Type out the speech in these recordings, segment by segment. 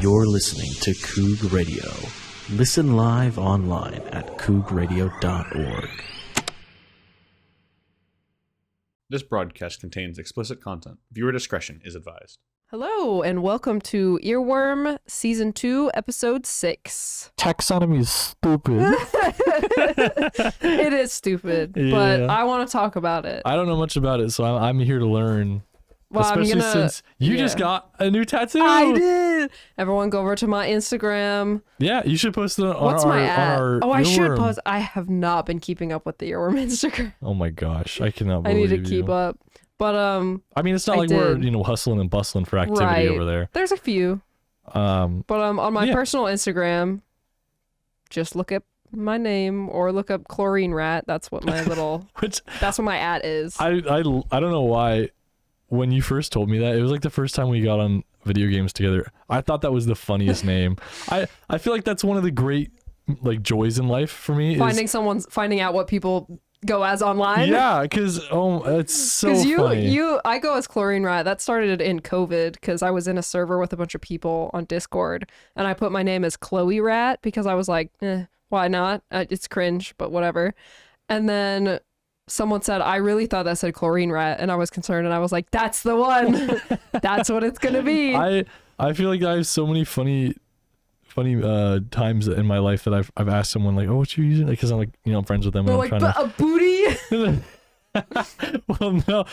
You're listening to KOUG Radio. Listen live online at KOUGradio.org. This broadcast contains explicit content. Viewer discretion is advised. Hello, and welcome to Earworm Season 2, Episode 6. Taxonomy is stupid. It is stupid, but I want to talk about it. I don't know much about it, so I'm here to learn. Well, Especially since you just got a new tattoo. I did. Everyone go over to my Instagram. Yeah, you should post it on What's our, my ad? on our I should Earworm. post. I have not been keeping up with the Earworm Instagram. Oh my gosh, I cannot I believe need to keep up. But I mean, it's not like we're hustling and bustling for activity over there. There's a few. But on my personal Instagram, just look up my name or look up Chlorine Rat. That's what my little that's what my at is. I don't know why. When you first told me that, it was like the first time we got on video games together. I thought that was the funniest name. I feel like that's one of the great joys in life for me. Finding out what people go as online. Yeah, because it's so funny. I go as Chlorine Rat. That started in COVID because I was in a server with a bunch of people on Discord, and I put my name as Chloe Rat because I was like, why not? It's cringe, but whatever. And then someone said, I really thought that said Chlorine Rat, and I was concerned, and I was like, that's the one. That's what it's gonna be. I feel like I have so many funny times in my life that I've asked someone like, oh, what's your username? Because I'm like, I'm friends with them. They're and like, but a booty. Well, no,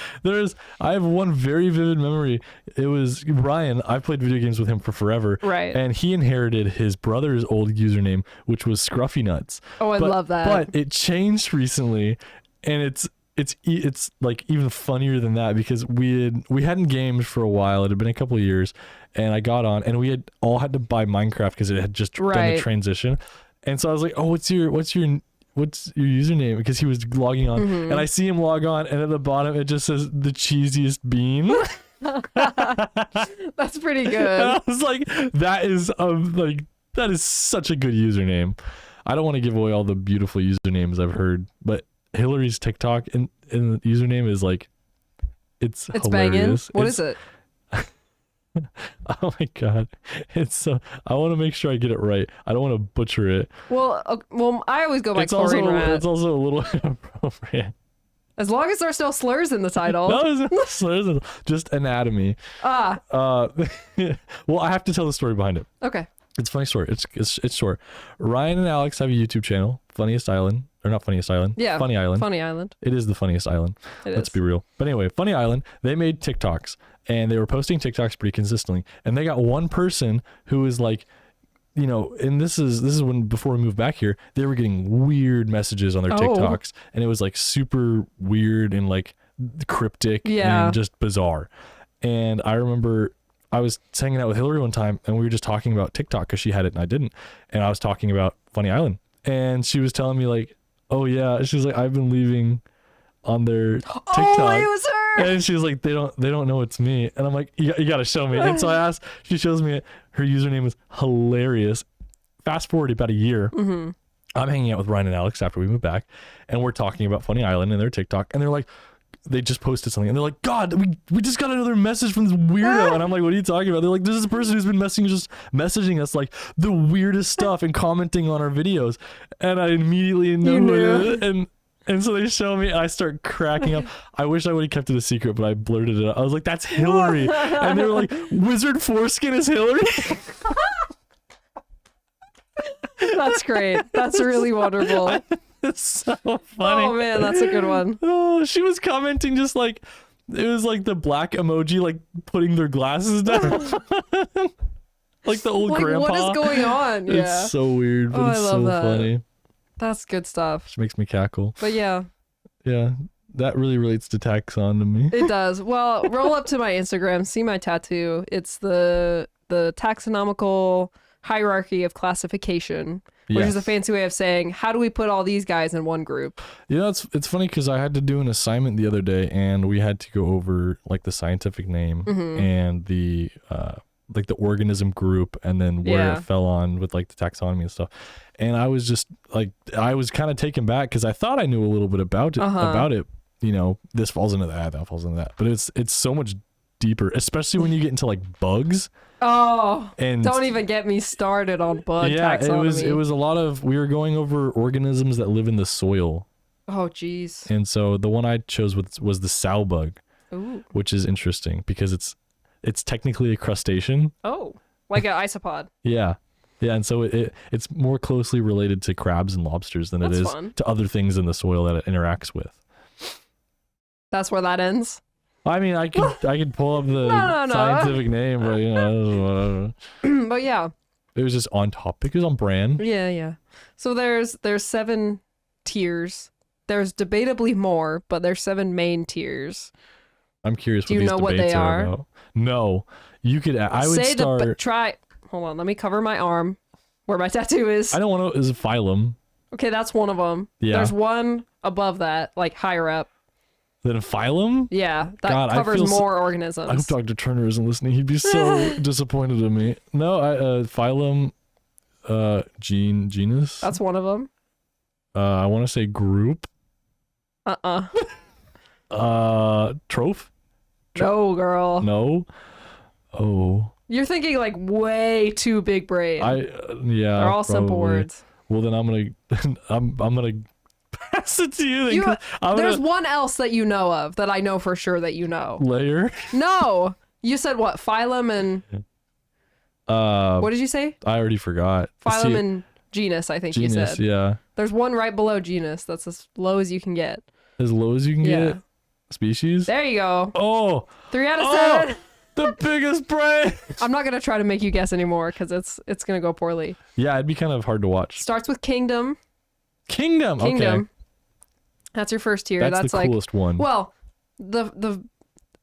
I have one very vivid memory. It was Ryan. I played video games with him for forever. Right. And he inherited his brother's old username, which was Scruffy Nuts. Oh, I love that. But it changed recently, and it's like even funnier than that because we hadn't gamed for a while. It had been a couple of years, and I got on, and we had all had to buy Minecraft because it had just done the transition. And so I was like, oh, what's your username? Because he was logging on, and I see him log on, and at the bottom it just says the cheesiest bean. That's pretty good. And I was like, that is such a good username. I don't want to give away all the beautiful usernames I've heard, but Hillary's TikTok in the username is like, it's hilarious. Banging. What is it? Oh my god, it's so. I want to make sure I get it right. I don't want to butcher it. Well, I always go by Chlorine Rat. It's also a little inappropriate. As long as there's still slurs in the title. No, there's no slurs. Just anatomy. Well, I have to tell the story behind it. Okay. It's a funny story. It's short. Ryan and Alex have a YouTube channel, Funniest Island. Or not Funniest Island. Yeah. Funny Island. Funny Island. It is the funniest island. Let's be real. But anyway, Funny Island, they made TikToks, and they were posting TikToks pretty consistently. And they got one person who was like, and this is when, before we moved back here, they were getting weird messages on their TikToks, and it was like super weird and like cryptic and just bizarre. And I remember I was hanging out with Hillary one time, and we were just talking about TikTok because she had it and I didn't. And I was talking about Funny Island, and she was telling me like, oh yeah, she's like, I've been leaving on their TikTok. Oh, it was her. And she's like, they don't know it's me. And I'm like, you gotta show me. And so I asked, she shows me it. Her username is hilarious. Fast forward about a year. Mm-hmm. I'm hanging out with Ryan and Alex after we moved back, and we're talking about Funny Island and their TikTok, and they're like, they just posted something, and they're like, God, we just got another message from this weirdo. And I'm like, what are you talking about? They're like, this is a person who's been messaging us like the weirdest stuff and commenting on our videos. And I immediately knew who it is. And so they show me, and I start cracking up. I wish I would have kept it a secret, but I blurted it out. I was like, that's Hillary. And they were like, Wizard Foreskin is Hillary? That's great. That's really wonderful. It's so funny. Oh man, that's a good one. Oh, she was commenting just like, it was like the black emoji, like putting their glasses down. Like the old grandpa. What is going on? It's so weird, but it's so funny. That's good stuff. Which makes me cackle. But yeah, that really relates to taxonomy. it does. Well, roll up to my Instagram, see my tattoo. It's the taxonomical hierarchy of classification, which is a fancy way of saying, how do we put all these guys in one group? It's funny because I had to do an assignment the other day, and we had to go over like the scientific name and the like the organism group, and then where it fell on with like the taxonomy and stuff. And I was just like, I was kind of taken back because I thought I knew a little bit about it. This falls into that falls into that, but it's so much deeper, especially when you get into like bugs. Oh, And don't even get me started on bug yeah, taxonomy. it was a lot of, we were going over organisms that live in the soil. Oh, jeez. And so the one I chose was the sow bug, Ooh. which is interesting because it's technically a crustacean. Oh, like an isopod. Yeah. Yeah, and so it's more closely related to crabs and lobsters than That's it is fun. to other things in the soil that it interacts with. That's where that ends. I mean, I could pull up the No. scientific name, but you know, But yeah. it was just on topic. It was on brand. Yeah. So there's 7 tiers. There's debatably more, but there's 7 main tiers. I'm curious Do what you these know what debates they are are? about. No, you could. I would Say start. try. Hold on, let me cover my arm where my tattoo is. I don't want to. Is a phylum. Okay, that's one of them. Yeah. There's one above that, like higher up. Then a phylum. Yeah, that God, I covers feel more I hope organisms. Dr. Turner isn't listening. He'd be so disappointed in me. No, phylum, genus. That's one of them. I want to say group. Troph. No, girl. No. Oh. You're thinking like way too big brain. Yeah. They're all simple probably. words. Well, then I'm gonna I'm gonna pass it to you. Then, You, 'cause I'm there's gonna one else that you know of that I know for sure that you know. layer. No, you said what? Phylum and what did you say? I already forgot. Phylum and genus, I think genus. you said. Yeah. There's one right below genus. That's as low as you can get. As low as you can Yeah. get. Species. There you go. Oh. 3 out of Oh! 7. The biggest brain. I'm not gonna try to make you guess anymore because it's gonna go poorly. Yeah, it'd be kind of hard to watch. Starts with kingdom. Kingdom. Okay. That's your first tier. That's the like coolest one. well, the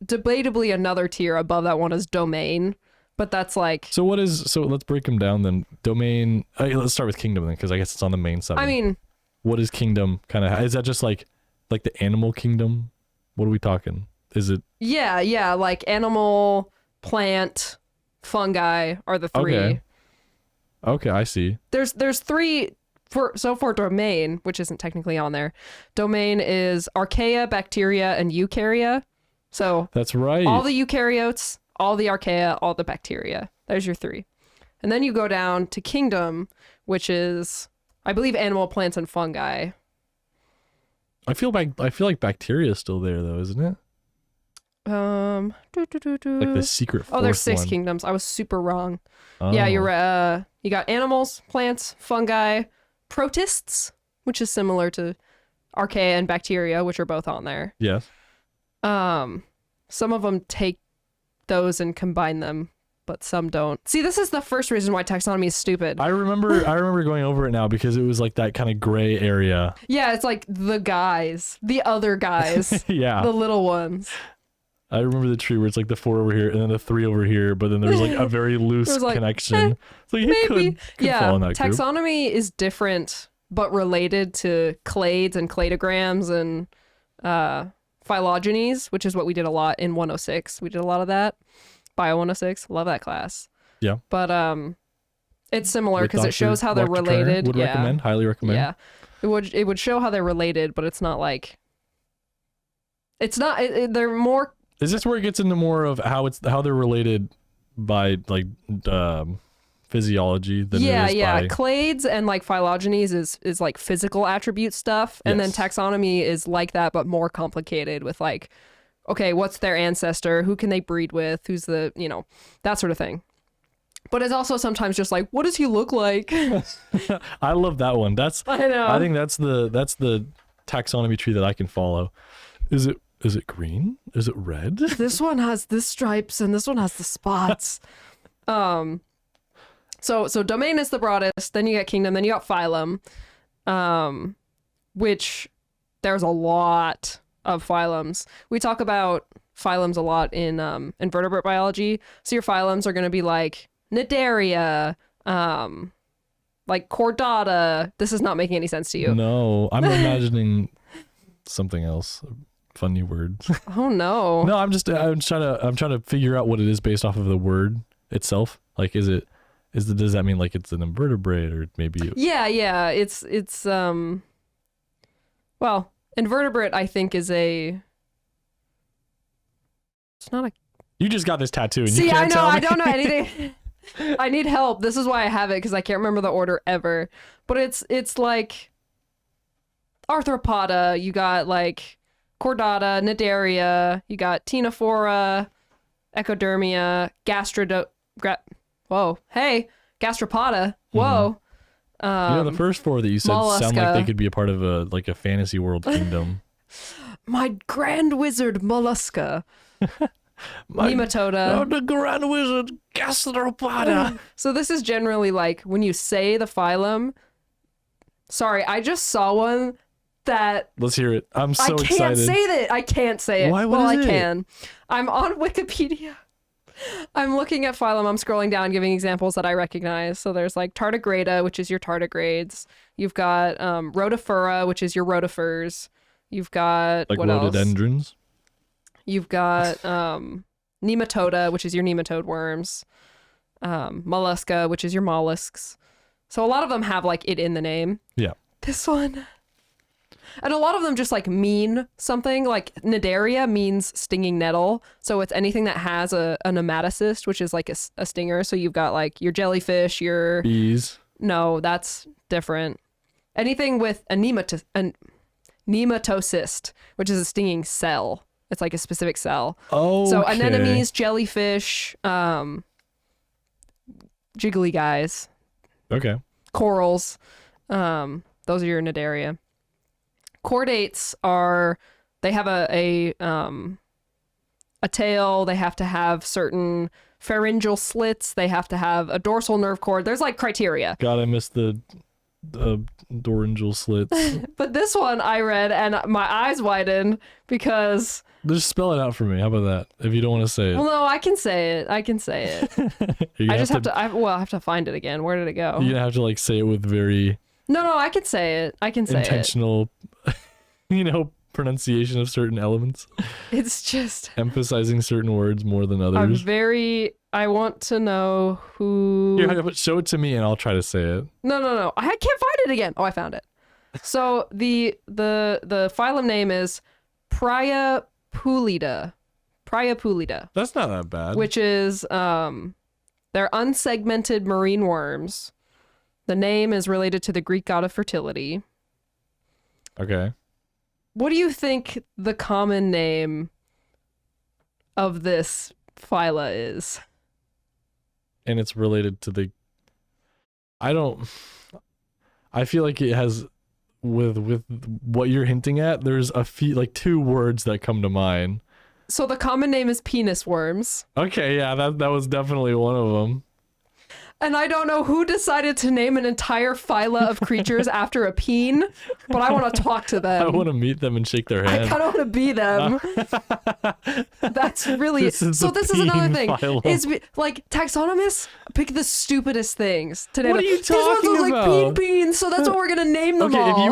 debatably another tier above that one is domain, but that's like So let's break them down then. Domain. Let's start with kingdom then, because I guess it's on the main side. I mean, what is kingdom? Kind of. Is that just like the animal kingdom? What are we talking? Is it? yeah, like animal, plant, fungi are the 3. Okay. Okay, I see. There's 3 for domain, which isn't technically on there. Domain is archaea, bacteria, and eukarya. So That's right. all the eukaryotes, all the archaea, all the bacteria. There's your 3. And then you go down to kingdom, which is, I believe, animal, plants, and fungi. I feel like bacteria is still there though, isn't it? Like the secret. Oh, there's fourth 6 one. kingdoms. I was super wrong. Oh. Yeah, you're right. You got animals, plants, fungi, protists, which is similar to archaea and bacteria, which are both on there. Yes. Some of them take those and combine them, but some don't. See, this is the first reason why taxonomy is stupid. I remember going over it now because it was like that kind of gray area. Yeah, it's like the other guys, Yeah. the little ones. I remember the tree where it's like the 4 over here and then the 3 over here, but then there's like a very loose There's like, connection. It's like Maybe. could Yeah, fall in that group. taxonomy is different, but related to clades and cladograms and phylogenies, which is what we did a lot in 106. We did a lot of that. Bio 106. Love that class. Yeah. But it's similar With because it Dr. shows how they're Dr. Turner related. would Yeah. recommend, highly recommend. Yeah. It would show how they're related, but it's not like it's not they're more. Is this where it gets into more of how they're related by like physiology than it is by... Clades and like phylogenies is like physical attribute stuff, and then Yes. taxonomy is like that but more complicated with like, okay, what's their ancestor, who can they breed with, who's the, that sort of thing. But it's also sometimes just like, what does he look like? I love that one. I know. I think that's the taxonomy tree that I can follow. Is it green? Is it red? This one has the stripes and this one has the spots. So domain is the broadest, then you got kingdom, then you got phylum, which there's a lot of phylums. We talk about phylums a lot in invertebrate biology. So your phylums are going to be like Cnidaria, like Chordata. This is not making any sense to you. No, I'm imagining something else. Funny words. Oh no. No, I'm trying to figure out what it is based off of the word itself. Like, does that mean like it's an invertebrate or maybe? Yeah. It's well, invertebrate I think is it's not a You just got this tattoo, and See, you I can't know. tell me. I don't know anything. I need help. This is why I have it, because I can't remember the order ever. But it's like arthropoda. You got like chordata, cnidaria. You got ctenophora, echodermia, gastropoda. Whoa. The first 4 that you said sound like mollusca. they could be a part of a fantasy world kingdom. My grand wizard mollusca. Nematoda. The Grand Wizard Gastropoda. So this is generally like when you say the phylum. Sorry, I just saw one that Let's hear it. I'm so I can't excited. say that. I can't say it. Why? What Well, is I it? can. I'm on Wikipedia. I'm looking at phylum. I'm scrolling down, giving examples that I recognize. So there's like tardigrada, which is your tardigrades. You've got rotifera, which is your rotifers. You've got Like what else? rhododendrons. You've got nematoda, which is your nematode worms. Mollusca, which is your mollusks. So a lot of them have like it in the name. Yeah. This one. And a lot of them just like mean something. Like cnidaria means stinging nettle. So it's anything that has a nematocyst, which is like a stinger. So you've got like your jellyfish, your... Bees. No, that's different. Anything with a nematocyst, which is a stinging cell. It's like a specific cell. Oh. So anemones, jellyfish, jiggly guys, Okay. corals. Those are your cnidaria. Chordates are, they have a tail. They have to have certain pharyngeal slits. They have to have a dorsal nerve cord. There's like criteria. God, I missed the dorangeal slits. But this one I read and my eyes widened because... Just spell it out for me. How about that? If you don't want to say it. Well, no, I can say it. I just have to find it again. Where did it go? You're gonna have to like say it with very No, I can say it. I can say intentional, pronunciation of certain elements, it. It's just emphasizing certain words more than others. I want to know who. Here, show it to me and I'll try to say it. No. I can't find it again. Oh, I found it. So the phylum name is Priapulida. That's not that bad. Which is they're unsegmented marine worms. The name is related to the Greek god of fertility. Okay. What do you think the common name of this phyla is? And it's related to the... I feel like it has... With what you're hinting at, there's a few, like 2 words that come to mind. So the common name is penis worms. Okay, yeah, that was definitely one of them. And I don't know who decided to name an entire phyla of creatures after a peen, but I want to talk to them. I want to meet them and shake their I hand. kind of want to be them. That's really... This is so the this is another peen thing. phylum. Is like taxonomists pick the stupidest things today. What are you These ones talking look about? like beans, so that's what we're gonna name them Okay, all. if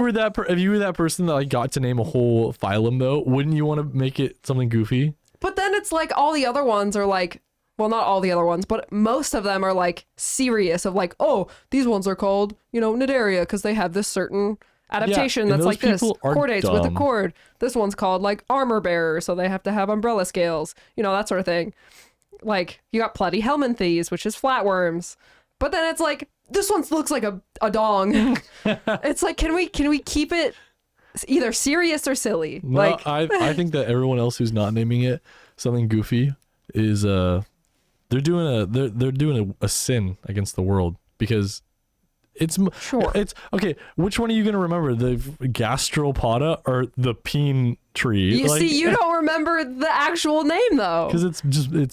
you were that person that like got to name a whole phylum though, wouldn't you want to make it something goofy? But then it's like all the other ones are like, well, not all the other ones, but most of them are like serious of like, oh, these ones are called, cnidaria because they have this certain adaptation and that's those like this. people are Chordates with a dumb. cord. This one's called like armor bearer, so they have to have umbrella scales, that sort of thing. Like you got platyhelminthes, which is flatworms. But then it's like, this one looks like a dong. It's like, can we keep it either serious or silly? No, Like I think that everyone else who's not naming it something goofy is they're doing a sin against the world because Sure. it's okay. Which one are you gonna remember, the gastropoda or the peen tree? You see, you don't remember the actual name though. Because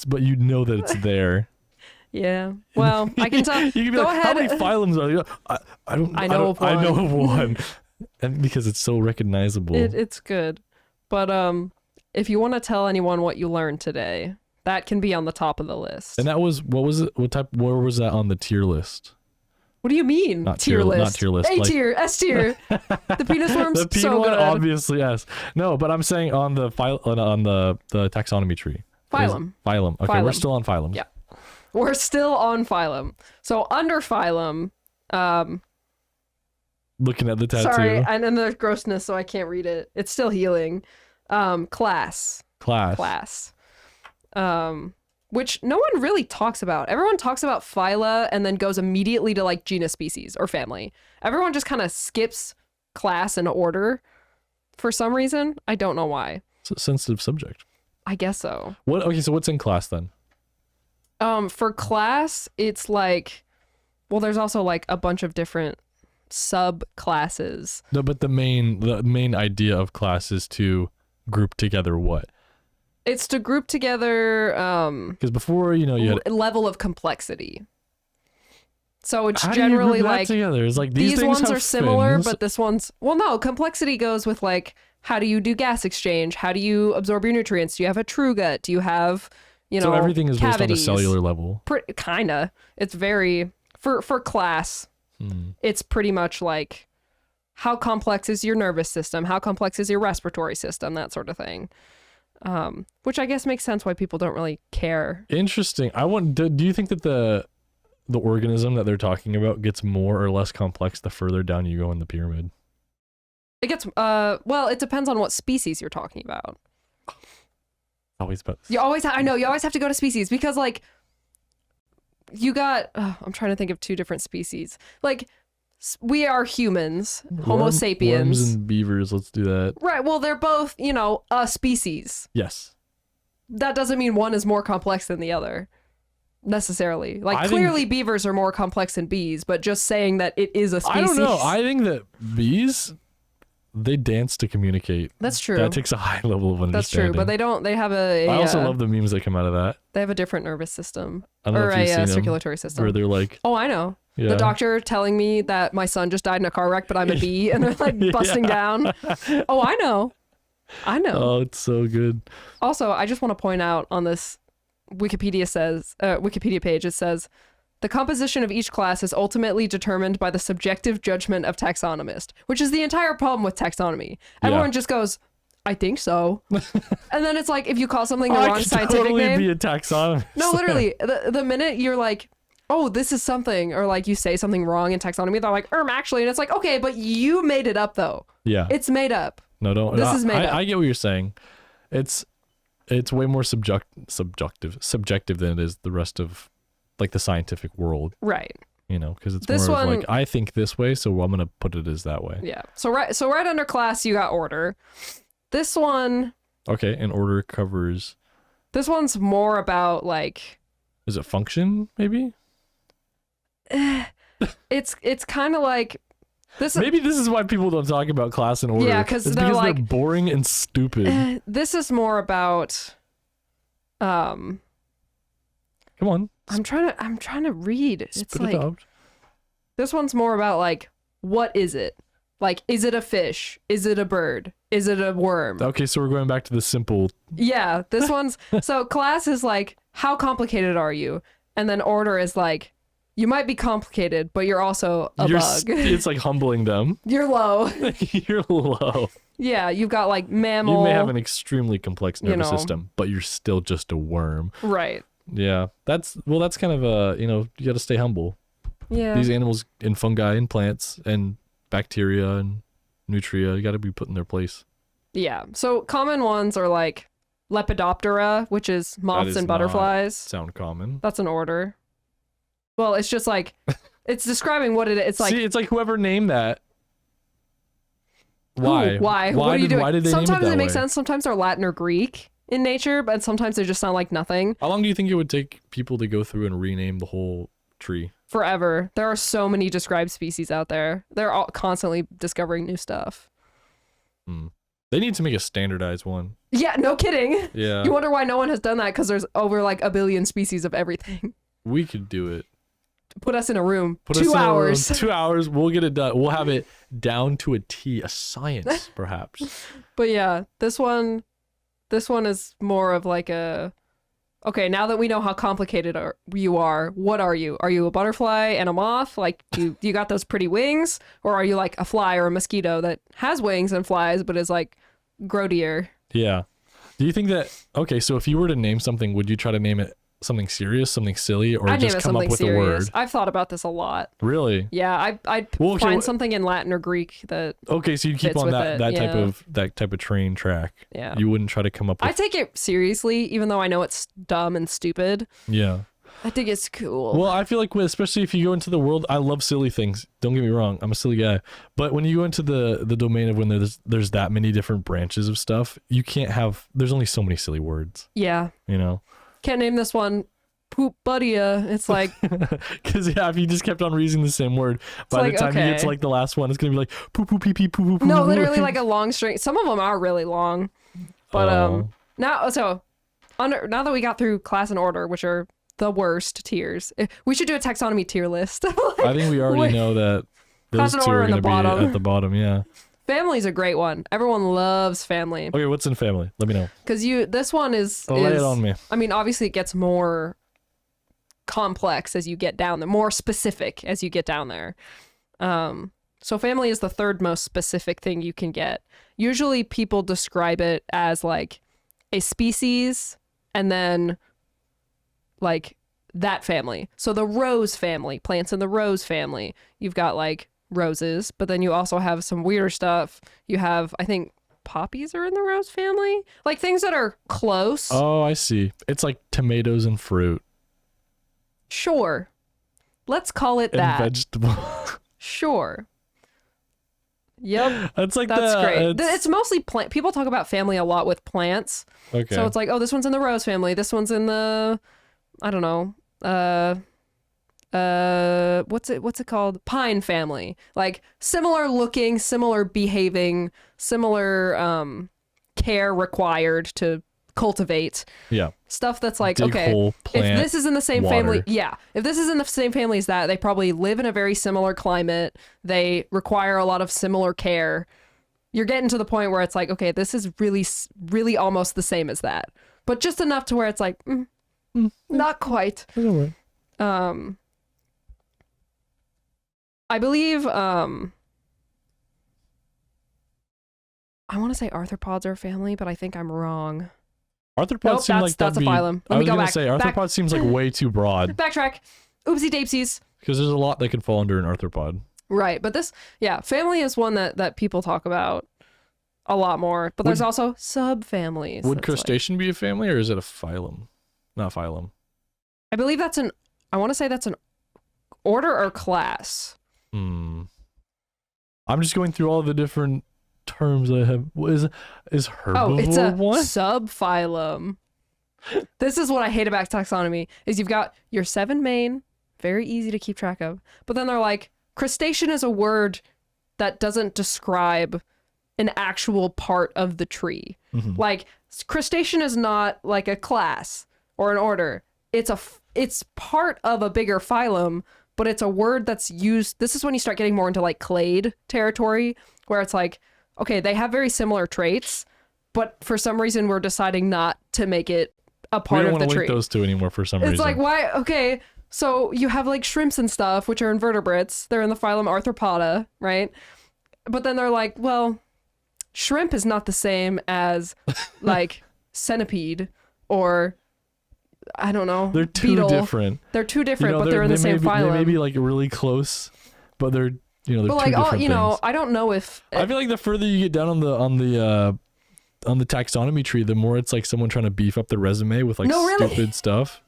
but you know that it's there. Yeah. Well, I can tell. You can be Go like, ahead. how many phylums are there? I know of one. And because it's so recognizable. It's good. But if you want to tell anyone what you learned today, that can be on the top of the list. And that was, what was it? Where was that on the tier list? What do you mean? Not tier list. Not tier list. A tier, S tier. The penis worms, The peen so one, good. obviously, yes. No, but I'm saying on the taxonomy tree. Phylum. Phylum. Okay, Phylum. we're still on phylum. Yeah. We're still on phylum. So under phylum, Looking at the tattoo. sorry, and then there's grossness, so I can't read it. It's still healing. Class. Class. which no one really talks about. Everyone talks about phyla and then goes immediately to like genus, species, or family. Everyone just kind of skips class and order for some reason. I don't know why. It's a sensitive subject. I guess so. Okay, so what's in class then? For class, it's like, well, there's also like a bunch of different subclasses. No, but the main idea of class is to group together what? It's to group together because before, you had level of complexity. So it's how do you generally group that like together? It's like these things ones have are similar, fins. but this one's, well, no, complexity goes with like, how do you do gas exchange? How do you absorb your nutrients? Do you have a true gut? Do you have, so everything is cavities? based on a cellular level. Kinda. It's very for class. It's pretty much like, how complex is your nervous system? How complex is your respiratory system? That sort of thing. Which I guess makes sense why people don't really care. Interesting. Do you think that the organism that they're talking about gets more or less complex the further down you go in the pyramid? It gets well, it depends on what species you're talking about. Always about You always have to go to species because like you got I'm trying to think of two different species. Like we are humans, Homo sapiens. Worms and beavers, let's do that. Right, well they're both, a species. Yes. That doesn't mean one is more complex than the other necessarily. Like I clearly think, beavers are more complex than bees, but just saying that it is a species. I don't know. I think that bees, they dance to communicate. That's true. That takes a high level of understanding. That's true, but they have a I also love the memes that come out of that. They have a different nervous system I don't know or if you've a seen them, circulatory system. where they're like, Oh, I know. yeah. The doctor telling me that my son just died in a car wreck, but I'm a bee, and they're like busting down. Oh, I know. Oh, it's so good. Also, I just want to point out on this Wikipedia page, it says, the composition of each class is ultimately determined by the subjective judgment of taxonomist, which is the entire problem with taxonomy. Everyone just goes, I think so. And then it's like, if you call something the wrong scientific totally name. be a taxonomist. No, literally, the minute you're like, oh, this is something, or like you say something wrong in taxonomy, they're like, actually, and it's like, okay, but you made it up though. Yeah. It's made up. No, don't. This is made up. I get what you're saying. It's way more subjective than it is the rest of like the scientific world. Right. Because it's This more of one- like, I think this way, so I'm gonna put it as that way. Yeah. So right under class, you got order. This one. Okay, and order covers. This one's more about like. Is it function maybe? It's kind of like this. Maybe this is why people don't talk about class and order. Yeah, because it's they're because like they're boring and stupid. This is more about. Come on. I'm trying to read. It's Spit like it out. this one's more about like, what is it? Like, is it a fish? Is it a bird? Is it a worm? Okay, so we're going back to the simple. Yeah, this one's so class is like, how complicated are you? And then order is like, you might be complicated, but you're also a bug. It's like humbling them. You're low. You're low. Yeah, you've got like mammal. You may have an extremely complex nervous know. system, but you're still just a worm. Right. Yeah, that's kind of a, you got to stay humble. Yeah. These animals and fungi and plants and bacteria and nutria, you got to be put in their place. Yeah. So common ones are like Lepidoptera, which is moths does and not butterflies. Sound common. That's an order. Well, it's just like, it's describing what it is. It's like, See, it's like whoever named that. Why? Why? What are you doing? Why did they Sometimes name it that makes way? sense. Sometimes they're Latin or Greek in nature, but sometimes they just sound like nothing. How long do you think it would take people to go through and rename the whole tree? Forever. There are so many described species out there. They're all constantly discovering new stuff. They need to make a standardized one. Yeah, no kidding. Yeah. You wonder why no one has done that, because there's over like a billion species of everything. We could do it. Put us in a room. Put us 2 in a room, hours. 2 hours. We'll get it done. We'll have it down to a T, a science, perhaps. But yeah, this one is more of like a, okay, now that we know how complicated you are, what are you? Are you a butterfly and a moth? Like, you got those pretty wings? Or are you like a fly or a mosquito that has wings and flies, but is like grodier? Yeah. Do you think that, okay, so if you were to name something, would you try to name it something serious, something silly, or I'd name just it come up something with serious. a word? I've thought about this a lot. Really? Yeah, I'd Well, okay, find something in Latin or Greek that. Okay, so you keep fits on with that it, that type of train track. Yeah. You wouldn't try to come up I with. take it seriously, even though I know it's dumb and stupid. Yeah. I think it's cool. Well, I feel like especially if you go into the world, I love silly things. Don't get me wrong, I'm a silly guy. But when you go into the domain of when there's that many different branches of stuff, you can't have. There's only so many silly words. Yeah. You know. Can't name this one poop buddia. It's like, Because if you just kept on reusing the same word, by like, the time you get to okay. like the last one, it's gonna be like poo poo pee pee poo poo poo. no, literally like a long string. Some of them are really long. But Oh. now that we got through class and order, which are the worst tiers, we should do a taxonomy tier list. I think we already know that Class those and two order are in the going to be bottom. at the bottom. Yeah. Family's a great one. Everyone loves family. Okay, what's in family? Let me know. Because this one is Lay it on me. I mean, obviously it gets more complex as you get down there, more specific as you get down there. So family is the third most specific thing you can get. Usually people describe it as like a species and then like that family. So the rose family, plants in the rose family. You've got like roses, but then you also have some weirder stuff. You have, I think, poppies are in the rose family. Like things that are close. Oh, I see. It's like tomatoes and fruit Sure. Let's call it and that. vegetable. Sure. Yep. That's like That's great. It's, It's mostly plant. People talk about family a lot with plants. okay. So it's like, oh, this one's in the rose family. This one's in the, I don't know, what's it called? Pine family. Like similar looking, similar behaving, similar care required to cultivate. Yeah. Stuff that's like, Dig okay, hole, plant, if this is in the same water. family, yeah. If this is in the same family as that, they probably live in a very similar climate. They require a lot of similar care. You're getting to the point where it's like, okay, this is really almost the same as that, but just enough to where it's like, not quite. I believe, I want to say arthropods are a family, but I think I'm wrong. Arthropods Nope, seem like that's a phylum. Let I me was go gonna back. say arthropods seems like way too broad Backtrack. Oopsie daisies. because there's a lot that can fall under an arthropod. Right, but family is one that people talk about a lot more. But there's also subfamilies. Would That's like- crustacean be a family or is it a phylum? Not phylum. I believe I want to say that's an order or class. I'm just going through all the different terms I have. What is herbivore Oh, it's a one? subphylum. This is what I hate about taxonomy is you've got your 7 main, very easy to keep track of. But then they're like, crustacean is a word that doesn't describe an actual part of the tree. Mm-hmm. Like crustacean is not like a class or an order. It's part of a bigger phylum, but it's a word that's used. This is when you start getting more into like clade territory, where it's like, okay, they have very similar traits, but for some reason we're deciding not to make it a We part don't of want the to tree. link those two anymore for some It's reason. like, why? Okay, so you have like shrimps and stuff, which are invertebrates. They're in the phylum Arthropoda, right? But then they're like, well, shrimp is not the same as like centipede or I don't know. They're too beetle. different. They're too You different, know, but they're in the same phylum. They may be like really close, but they're they're but two like different all you things. know, I don't know if I feel like the further you get down on the taxonomy tree, the more it's like someone trying to beef up the resume with like No, really? stupid stuff.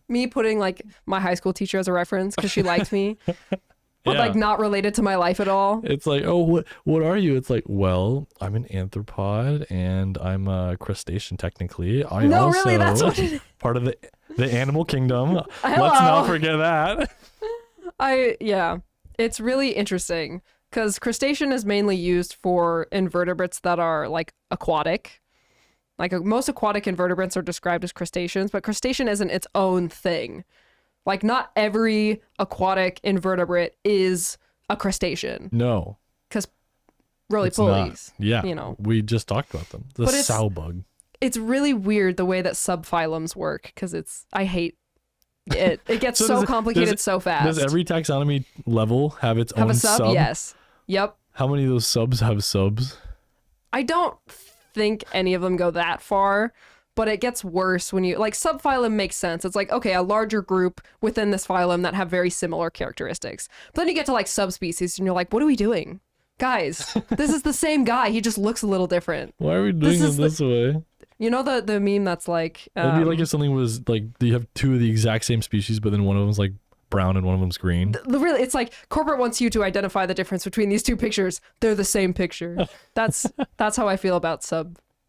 me putting like my high school teacher as a reference because she liked me, but Yeah. like not related to my life at all. It's like, oh, what are you? It's like, well, I'm an anthropod and I'm a crustacean technically. I No, also really, that's what it is. part of the animal kingdom. Let's Hello. not forget that. It's really interesting because crustacean is mainly used for invertebrates that are like aquatic. Like most aquatic invertebrates are described as crustaceans, but crustacean isn't its own thing. Like not every aquatic invertebrate is a crustacean No, because roly it's not. polies. Yeah, you know. we just talked about them. The But it's- sow bug. It's really weird the way that subphylums work because I hate it. It gets So so does- complicated does- so fast. Does every taxonomy level have its have own a sub? Yes. Yep. How many of those subs have subs? I don't think any of them go that far, but it gets worse when you like subphylum makes sense. It's like, okay, a larger group within this phylum that have very similar characteristics. But then you get to like subspecies and you're like, what are we doing? Guys, this is the same guy. He just looks a little different. Why are we doing it this way? You know the meme that's like It'd be like if something was like you have two of the exact same species, but then one of them's like brown and one of them's green. Really, it's like corporate wants you to identify the difference between these two pictures. They're the same picture. That's how I feel about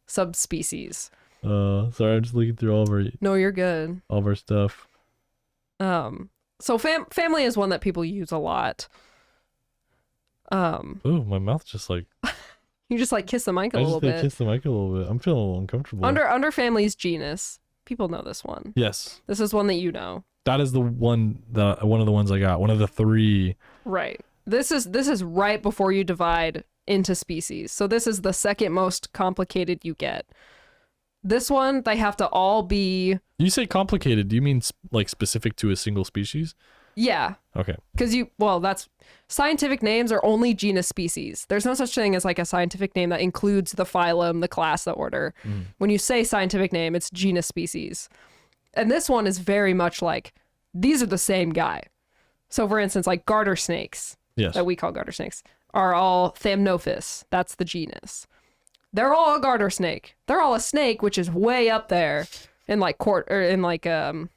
subspecies. Sorry, I'm just looking through No, you're good. all of our stuff. So family is one that people use a lot. Ooh, my mouth just like You just like kiss the mic a I little just bit. kiss the mic a little bit. I'm feeling a little uncomfortable. Under family's genus. People know this one. Yes, This is one that you know. that is the one one of the ones I got. One of the 3. Right. This is right before you divide into species. So this is the second most complicated you get. This one, they have to all be... You say complicated. Do you mean like specific to a single species? Yeah. Okay. Because that's... Scientific names are only genus species. There's no such thing as like a scientific name that includes the phylum, the class, the order. When you say scientific name, it's genus species. And this one is very much like, these are the same guy. So for instance, like garter snakes, Yes. that we call garter snakes, are all Thamnophis. That's the genus. They're all a garter snake. They're all a snake, which is way up there in like And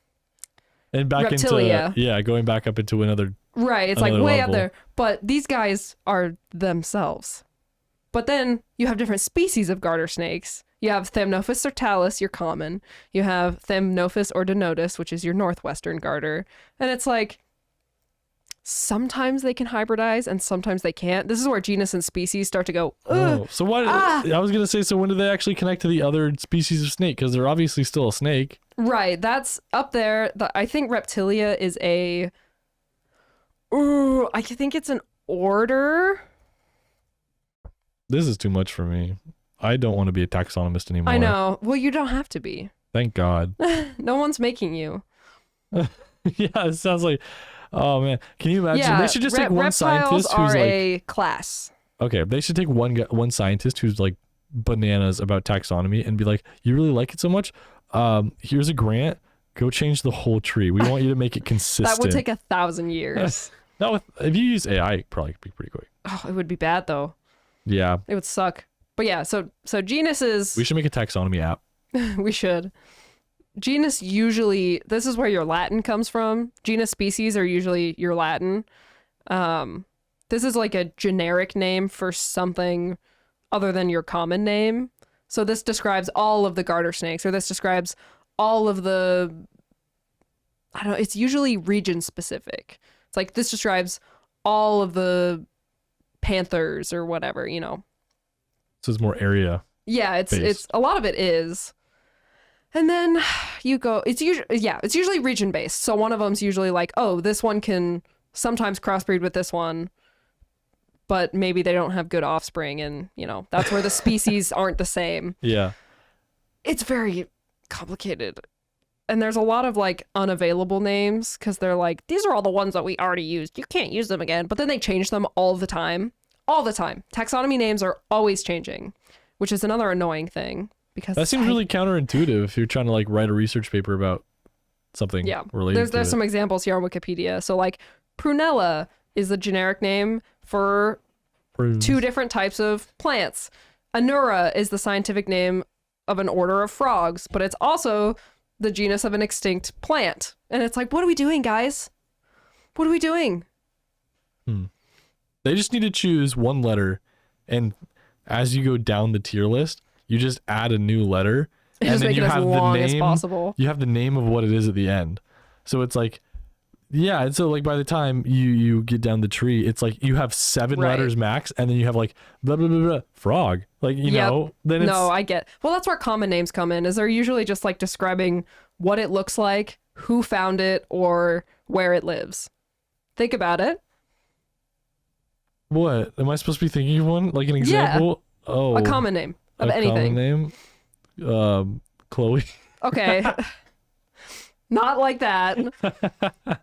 back Reptilia. into going back up into another. right. It's like Another way up level. there. But these guys are themselves. But then you have different species of garter snakes. You have Thamnophis ortalis, your common. You have Thamnophis ordinotus, which is your northwestern garter. And it's like, sometimes they can hybridize and sometimes they can't. This is where genus and species start to go, ugh. Oh, so what? I was gonna say. So when do they actually connect to the other species of snake? Because they're obviously still a snake. Right, that's up there. I think Reptilia is a... Ooh, I think it's an order. This is too much for me. I don't want to be a taxonomist anymore. I know. Well, you don't have to be. Thank God. No one's making you. Yeah, it sounds like. Oh man, can you imagine? Yeah, They should just take one reptiles scientist who's are like. a class. Okay, they should take one scientist who's like bananas about taxonomy and be like, "You really like it so much? Here's a grant. Go change the whole tree. We want you to make it consistent." That would take 1,000 years. Now, if you use AI, it probably could be pretty quick. Oh, it would be bad though. Yeah, It would suck. But yeah, so genus is... we should make a taxonomy app. We should. Genus usually, this is where your Latin comes from. Genus species are usually your Latin. This is like a generic name for something other than your common name. So this describes all of the garter snakes, or this describes all of the, I don't know, it's usually region specific. It's like this describes all of the panthers or whatever, you know. So it's more area. Yeah, it's based. a lot of it is. And then you go, it's usually region based. So one of them's usually like, oh, this one can sometimes crossbreed with this one, but maybe they don't have good offspring, and you know, that's where the species aren't the same. Yeah. It's very complicated. And there's a lot of like unavailable names because they're like, these are all the ones that we already used. You can't use them again. But then they change them all the time. All the time. Taxonomy names are always changing, which is another annoying thing. Because That seems really counterintuitive if you're trying to like write a research paper about something related to there's it. some examples here on Wikipedia. So like prunella is the generic name for Prunes. 2 different types of plants. Anura is the scientific name of an order of frogs, but it's also the genus of an extinct plant. And it's like, what are we doing, guys? What are we doing? They just need to choose one letter, and as you go down the tier list, you just add a new letter, and Just then make you it as have the long name. as possible. You have the name of what it is at the end. So it's like, yeah. And so like by the time you get down the tree, it's like you have 7 Right. letters max, and then you have like blah blah blah blah frog. Like you Yep. know, then it's No, I get. Well, that's where common names come in, is they're usually just like describing what it looks like, who found it, or where it lives. Think about it. what? Am I supposed to be thinking of one? Like an example? Oh, A common name of a anything. common name. Chloe. Okay. Not like that.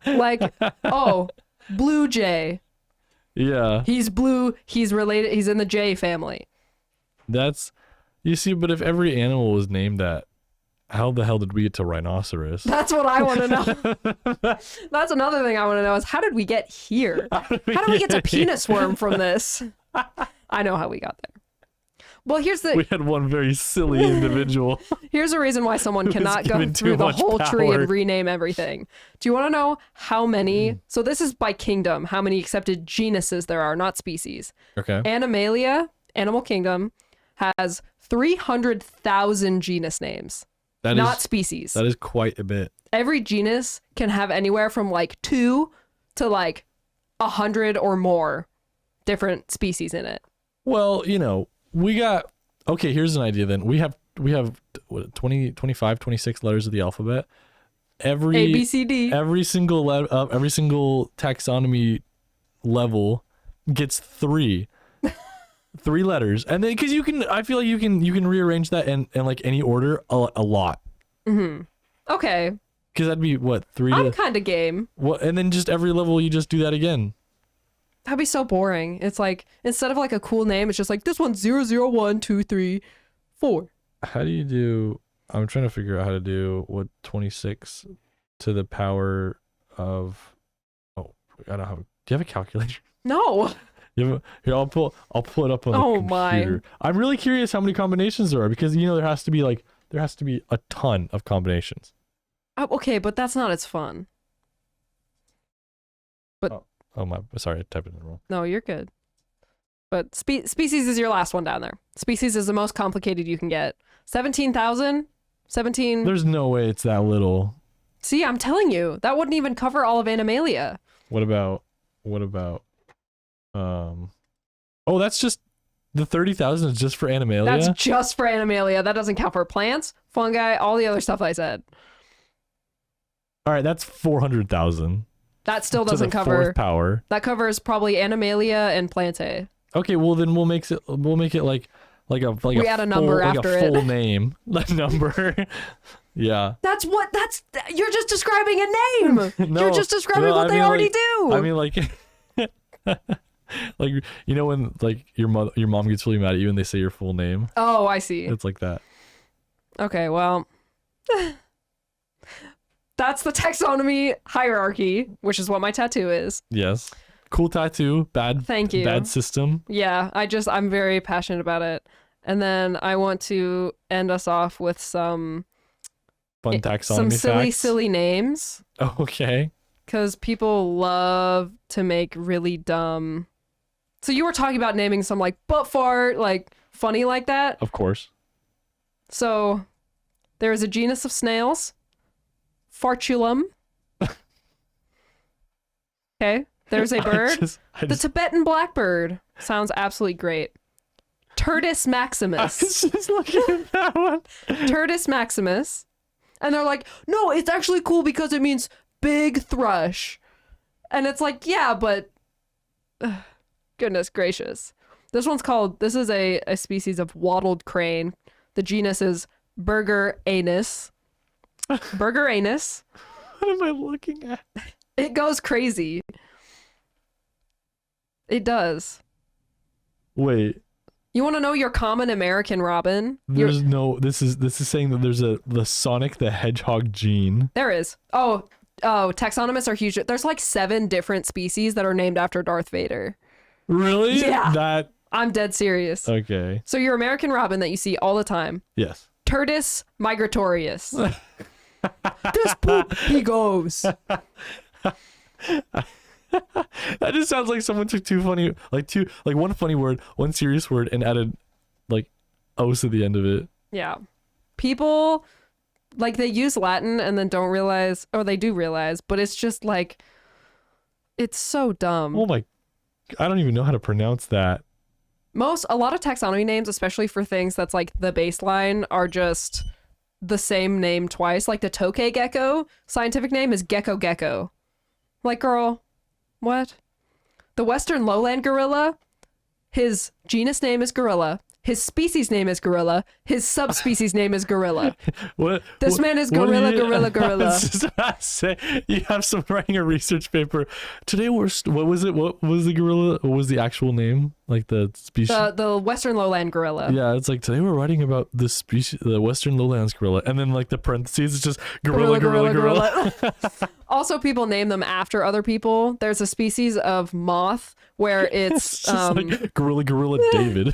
Like, oh, Blue Jay. Yeah. He's blue. He's related. He's in the Jay family. That's, you see, but if every animal was named that, How the hell did we get to rhinoceros? That's what I want to know. That's another thing I want to know is how did we get here? How did we get to penis worm from this? I know how we got there. Well, we had one very silly individual. Here's a reason why someone cannot go given through too the much whole tree power. and rename everything. Do you want to know how many? So this is by kingdom, how many accepted genuses there are, not species. Okay. Animalia, Animal Kingdom, has 300,000 genus names, not species. That is quite a bit. Every genus can have anywhere from like 2 to like 100 or more different species in it. Well, we got, okay, here's an idea then. We have what, 20, 25, 26 letters of the alphabet. Every A, B, C, D. Every single taxonomy level gets 3 letters. And then because I feel like you can rearrange that in like any order a lot. Mm-hmm. Okay. Because that'd be what, 3 I'm kind of game. What, and then just every level you just do that again. That'd be so boring. It's like, instead of like a cool name, it's just like, this one's 001, 2, 3, 4. How do you do, I'm trying to figure out how to do what 26 to the power of, I don't have, do you have a calculator? No. Here, I'll pull it up on the computer. My. I'm really curious how many combinations there are because, there has to be a ton of combinations. Okay, but that's not as fun. But Sorry, I typed it in wrong. no, you're good. But species is your last one down there. Species is the most complicated you can get. 17,000? 17. There's no way it's that little. See, I'm telling you, that wouldn't even cover all of Animalia. What about, that's just, the 30,000 is just for Animalia? That's just for Animalia. That doesn't count for plants, fungi, all the other stuff I said. All right, that's 400,000. That still to doesn't the cover. fourth power. That covers probably Animalia and Plantae. Okay, well then we'll make it like We add a number after a full it. name, like number. Yeah. You're just describing a name. No, You're just describing what they already do. I mean, like, like when like your mom gets really mad at you and they say your full name. Oh, I see. It's like that. Okay, well, that's the taxonomy hierarchy, which is what my tattoo is. Yes. Cool tattoo. Thank you. Bad system. Yeah, I'm very passionate about it. And then I want to end us off with some Fun taxonomy silly names. Oh, okay. Because people love to make really dumb. So you were talking about naming some like butt fart, like funny like that. Of course. So there is a genus of snails, Fartulum. Okay. There's a bird. The Tibetan blackbird sounds absolutely great. Turdus maximus. I was just looking at that one. Turdus maximus. And they're like, no, it's actually cool because it means big thrush. And it's like, yeah, but goodness gracious. This is a species of wattled crane. The genus is Burger anus. Burger anus. What am I looking at? It goes crazy. It does. Wait. You want to know your common American robin? This is saying that there's the Sonic the Hedgehog gene. There is. Oh, taxonomists are huge. There's like 7 different species that are named after Darth Vader. Really? Yeah. I'm dead serious. Okay. So your American robin that you see all the time. Yes. Turdus migratorius. This poop, he goes. That just sounds like someone took one funny word, one serious word, and added like "os" at the end of it. Yeah. People, like, they use Latin and then don't realize, or they do realize, but it's just like, it's so dumb. Oh my, I don't even know how to pronounce that. A lot of taxonomy names, especially for things that's like the baseline, are just the same name twice. Like the tokay gecko, scientific name is gecko gecko. Like, girl, what? The western lowland gorilla, his genus name is gorilla. His species name is gorilla. His subspecies name is gorilla. What? This man is gorilla. I was just about to say, you have some writing a research paper. Today what was it? What was the gorilla? What was the actual name? Like the species. The Western lowland gorilla. Yeah, it's like today we're writing about the species, the Western lowlands gorilla, and then like the parentheses is just gorilla. Also, people name them after other people. There's a species of moth where it's just like gorilla David.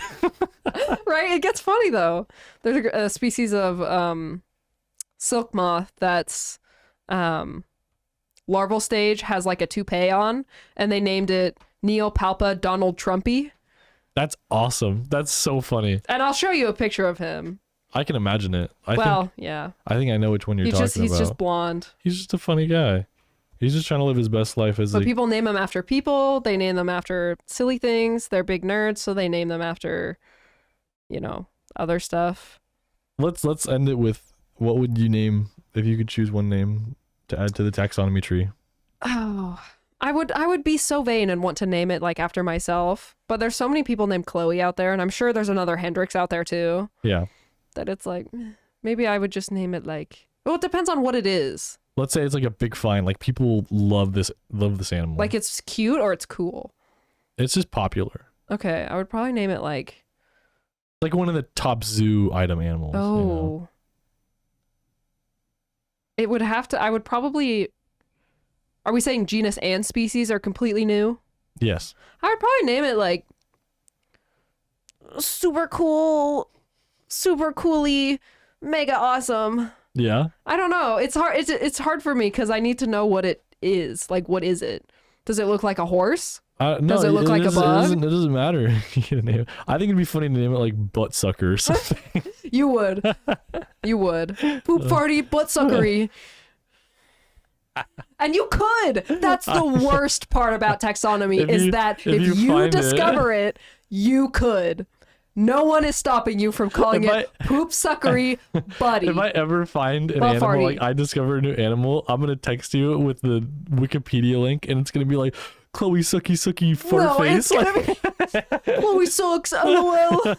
Right? It gets funny though. There's a species of silk moth that's larval stage, has like a toupee on, and they named it Neopalpa Donald Trumpy. That's awesome. That's so funny. And I'll show you a picture of him. I can imagine it. I think I know which one you're talking about. He's just blonde. He's just a funny guy. He's just trying to live his best life as But people name them after people. They name them after silly things. They're big nerds, so they name them after, other stuff. Let's end it with, what would you name if you could choose one name to add to the taxonomy tree? Oh, I would be so vain and want to name it like after myself, but there's so many people named Chloe out there, and I'm sure there's another Hendrix out there too. Yeah. That it's like, maybe I would just name it like, well, it depends on what it is. Let's say it's like a big find. Like people love this animal. Like it's cute or it's cool. It's just popular. Okay, I would probably name it like one of the top zoo item animals. Oh. It would have to, I would probably, are we saying genus and species are completely new? Yes. I would probably name it like super cool, super coolly, mega awesome. Yeah. I don't know. It's hard. It's hard for me because I need to know what it is. Like, what is it? Does it look like a horse? No, does it look like a bug? It doesn't matter. I think it'd be funny to name it like butt sucker or something. You would. You would. Poop farty, butt suckery. And you could. That's the worst part about taxonomy if you discover it, you could. No one is stopping you from calling it poop suckery buddy. If I ever find an Butt animal, farty. like I discover a new animal, I'm gonna text you with the Wikipedia link, and it's gonna be like Chloe sucky fart face. It's gonna be Chloe sucks. LOL.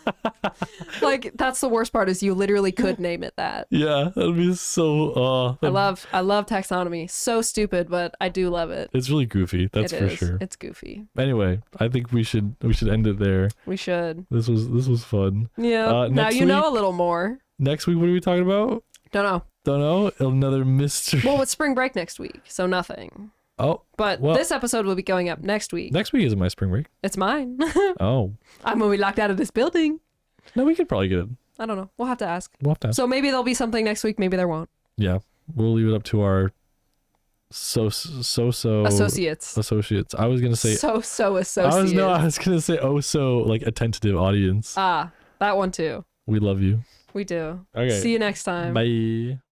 Like that's the worst part is you literally could name it that. Yeah, that'd be so. I love taxonomy. So stupid, but I do love it. It's really goofy. That's for sure. It's goofy. Anyway, I think we should end it there. We should. This was fun. Yeah. Now you know a little more. Next week, what are we talking about? Don't know. Another mystery. Well, it's spring break next week, so nothing. Oh. But this episode will be going up next week. Next week isn't my spring break. It's mine. Oh. I'm gonna be locked out of this building. No, we could probably get it. I don't know. We'll have to ask. So maybe there'll be something next week. Maybe there won't. Yeah. We'll leave it up to our associates. I was gonna say associates. I was gonna say like attentive audience. That one too. We love you. We do. Okay. See you next time. Bye.